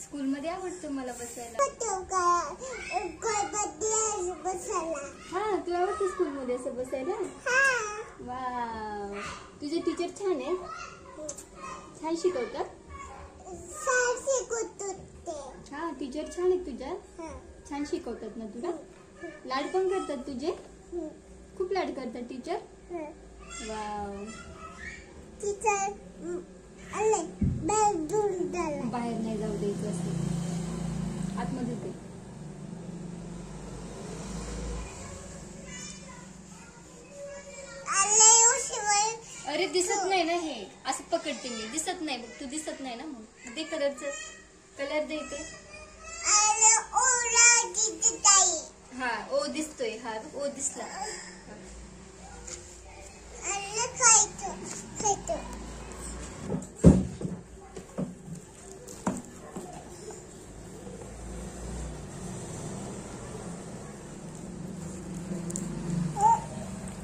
School मध्ये आवडतं मला बसायला. हा तुला आवडतं स्कूल मध्ये असं बसायला. वाव, तुझे टीचर छान आहे. छान शिकवतात. हा टीचर छान आहे तुझ्या. छान शिकवतात ना तुला. लाड पण करतात तुझे. खूप लाड करतात टीचर. वाव. टीचर बाहेर नाही जाऊ द्यायचं असते. आतमध्ये ते अरे दिसत नाही ना. हे असं पकडते मी. दिसत नाही बघ. तू दिसत नाही ना. मग दे कलरचं. कलर दे ते. हा ओ दिसतोय. हा ओ दिसला.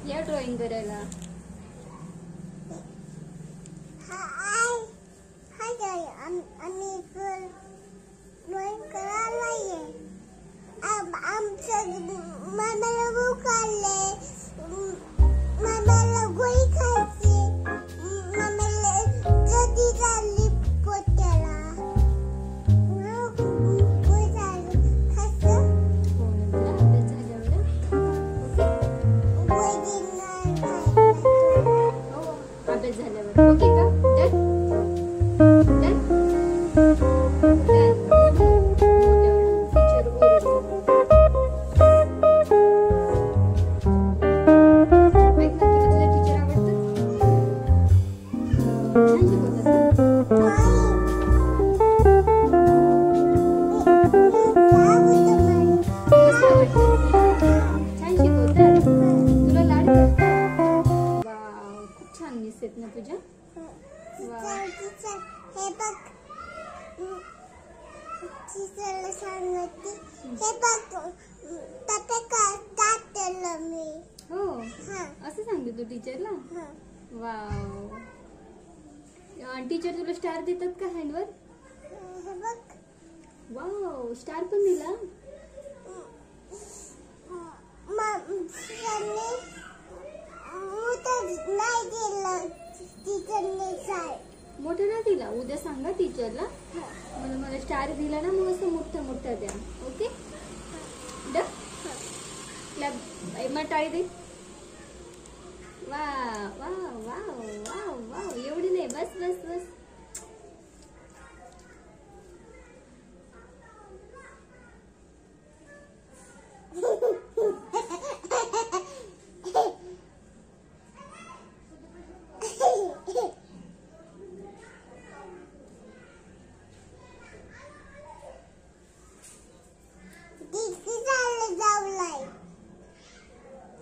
या ड्रॉइंग करायला. ओके का? ना तुझ्या. हे बघ टीचरला सांगते. हे बघ ताते काढलं मी. हो असं सांगते तू टीचरला. वाव. टीचर तुला स्टार देतात का हँडवर. हे बघ. वाव स्टार पण दिला. मोठा नाही दिला. उद्या सांगा टीचरला. मला स्टार दिला ना मग असं मोठा द्या. ओके मग टाळी दे. वा वा वा वा वा. एवढी नाही. बस बस बस.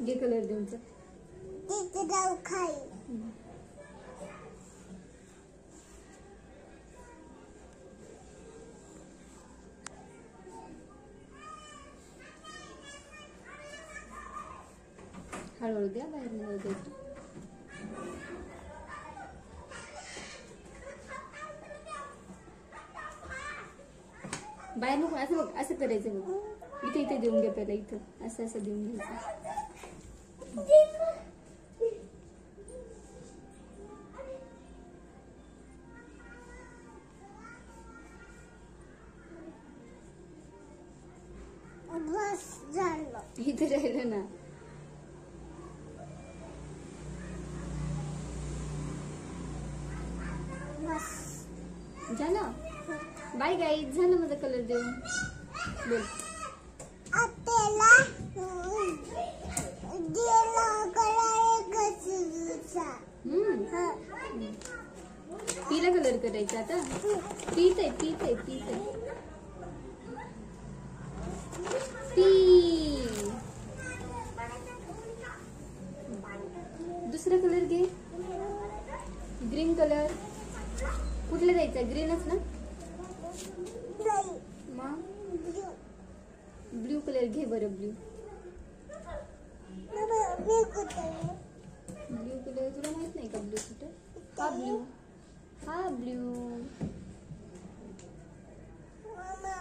घे कलर देऊन जाऊ खाई. हळूहळू द्या. बाहेर नाही द्यायचं. बाहेर नको. असं बघ. असं करायचं बघ. इथे देऊन घे पहिला. इथं असं देऊन घ्यायचं. बस झालं. इथे राहिलं ना. बस झालं. Bye guys. झालं माझा कलर देऊन. बोल. आपल्याला दिला कलर पीला कलर करायचा आता. पीत आहे पी. दुसरा कलर घे. Green colour. कुठला द्यायचा. ग्रीनच ना. नाही. मग ब्लू. ब्ल्यू कलर घे बरं. ब्ल्यू मी कुठे? ब्ल्यू कलर तुला माहित नाही का? ब्ल्यू कुठे? हा ब्ल्यू. हा ब्ल्यू. मम्मा.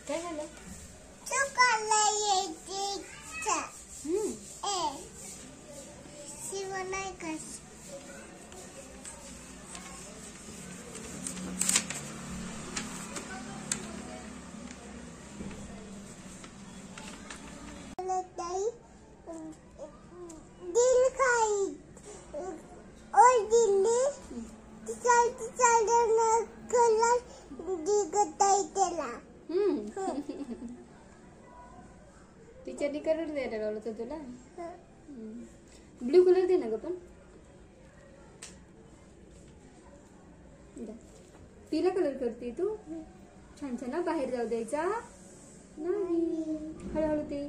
काय झालं? चुकाला यायची. हम्म. ए शिव नाही का? दिल खाई और दिल्ली तिचाल कलर दिगताई त्याला. टीचरनी कलर द्यायला लावलं होतं तुला. ब्ल्यू कलर दे ना ग पण. पिला कलर करते तू. छान छान ना. बाहेर जाऊ द्यायचा नाही. हळूहळू ते.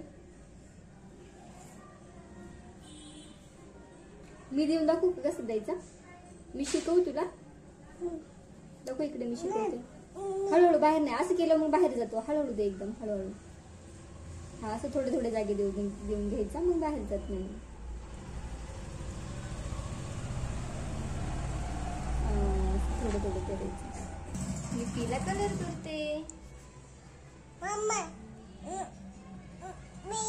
मी देऊन दाखवू का कसं द्यायचा? मी शिकवू तुला. दाखव इकडे मी शिकवते. हळूहळू. बाहेर नाही. असं केलं मग बाहेर जातो. हळूहळू दे एकदम हळूहळू. हा असं थोडे थोडे जागे देऊन घ्यायचा मग बाहेर जात नाही. थोडं थोडं करायचं. मी पिला कलर करते. मम्मा मी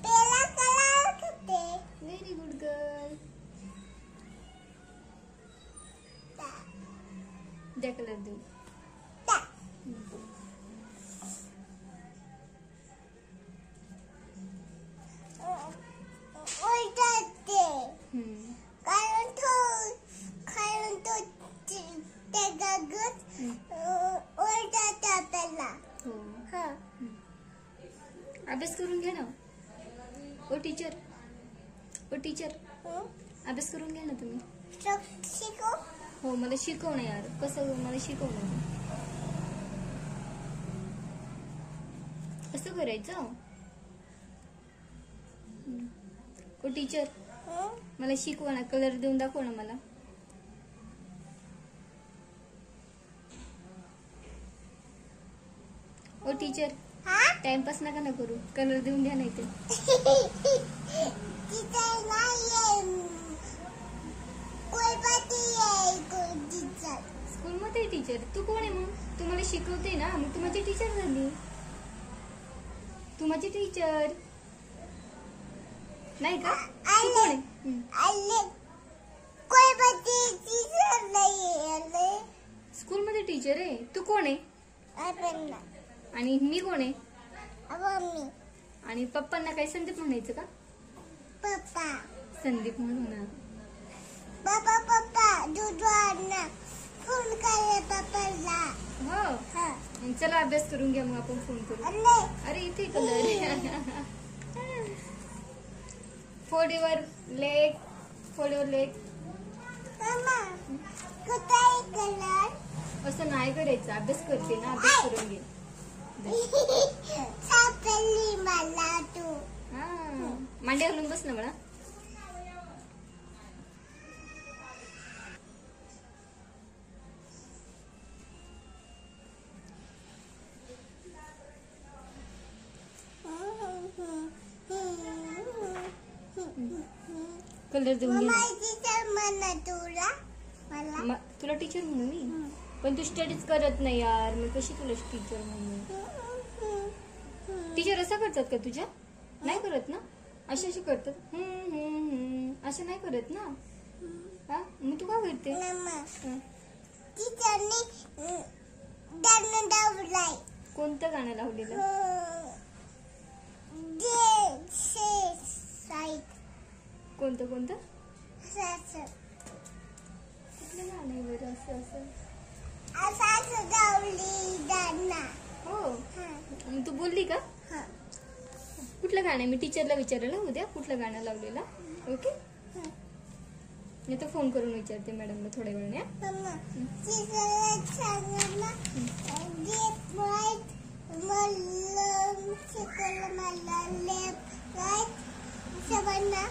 पेला कलर करते. Very good girl. द्या कलर देऊ. उलटते कारण तो ते गगत उलटते आपल्याला. हो. हा. अभ्यास करून घ्या ना. ओ टीचर. ओ टीचर. अभ्यास करून घ्या ना तुम्ही. शिकव. हो मला शिकव ना यार. कसं मला शिकव ना. कसं करायचं? ओ टीचर मला शिकवा ना. कलर देऊन दाखव ना मला. ओ टीचर टाइमपास नका ना करू. कलर देऊन द्या नाही ते. स्कूल मध्ये टीचर. तू कोण आहे मग? तू मला शिकवते ना. मग तू माझी टीचर झाली. तू माझी टीचर नाही का? तू कोण आहे? स्कूल मध्ये टीचर आहे. तू कोण आहे? आणि मी कोण आहे? आणि पप्पांना काय संदीप म्हणायचं का? पप्पा. संदीप म्हणून ना. पप्पा पप्पा दूध आणा. फोन करे पप्पाला. हो. मग चला अभ्यास करून घ्या. मग आपण फोन करू. अरे इथे colour. Fold your leg. Fold your leg. मम्मा कुठे कलर? असं नाही करायचं. अभ्यास करते ना. अभ्यास करून घे. सापडली मला तू. हा मांडी घालून बस ना मला. कलर देऊन घे. तुला टीचर म्हणू मी. पण तू स्टडीज करत नाही यार. मी कशी तुला टीचर म्हणू? टीचर असं करतात का तुझ्या? नाही करत ना. अशी करतात. असं नाही करत ना. हा मग तू का करते? कोणतं गाणं लावलेलं? कोणतं कोणतं? कुठलं गाणं आहे बरं? असं हो. मग तू बोलली का? कुठलं गाणं आहे? मी टीचरला विचारायला उद्या कुठलं गाणं लावलेलं. ओके. मी तर फोन करून विचारते मॅडमला थोड्या वेळाने हा? मम्मा टीचरला सांग ना लेफ्ट राईट मला शिकवलं मला लेफ्ट राईट सवाना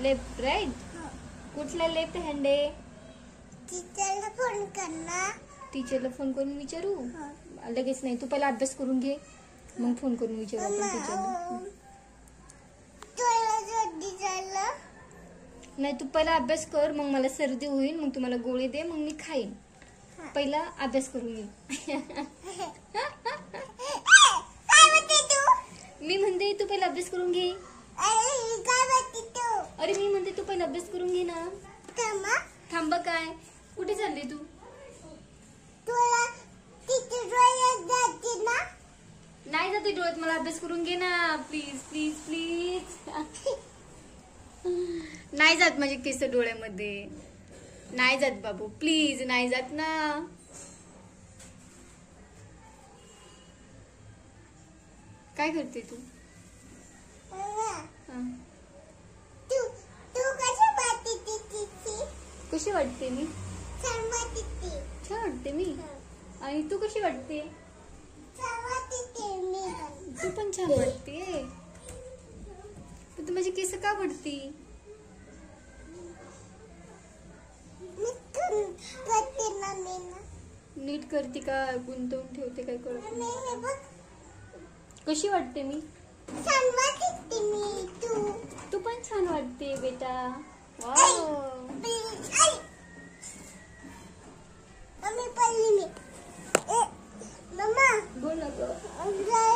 लेफ्ट राईट कुठला लेफ्ट हँड आहे टीचरला फोन कर ना टीचरला फोन करून विचारू लगेच नाही तू पहिला अभ्यास करून घे मग फोन करून विचारू आपण टीचरला तुला सर्दी झालं नाही तू पहिला अभ्यास कर मग मला सर्दी होईल मग तुम्हाला गोळी दे मग मी खाईन पहिला अभ्यास करून घे काय म्हणते तू मी म्हणते तू पहिला अभ्यास करून घे अरे काय म्हणते तू अरे मी म्हणते तू पहिला अभ्यास करून घे ना थांबा थांबा काय कुठे चालली तू तुला टीचर डोळ्यात जाते ना नाही जाते डोळ्यात मला अभ्यास करून घे ना प्लीज प्लीज प्लीज नाही जात माझे केस डोळ्यामध्ये नाही जात बाबू प्लीज नाही जात ना काय करते तू मम्मा हा. तू तू कशी वाटते टीचरची कशी वाटते मी छान वाटते छान वाटते मी आणि तू कशी वाटते छान वाटते मी पण तू पण छान वाटते पण तू माझी केस का वाटती मी करते ना मी ना नीट करते का गुंतवून ठेवते काय कळत मी नाही. हे बघ कशी वाटते मी छान वाटते मी तू तू पण छान वाटते बेटा वाव आई मम्मी पडली मी मम्मा बोल ना गं. जरा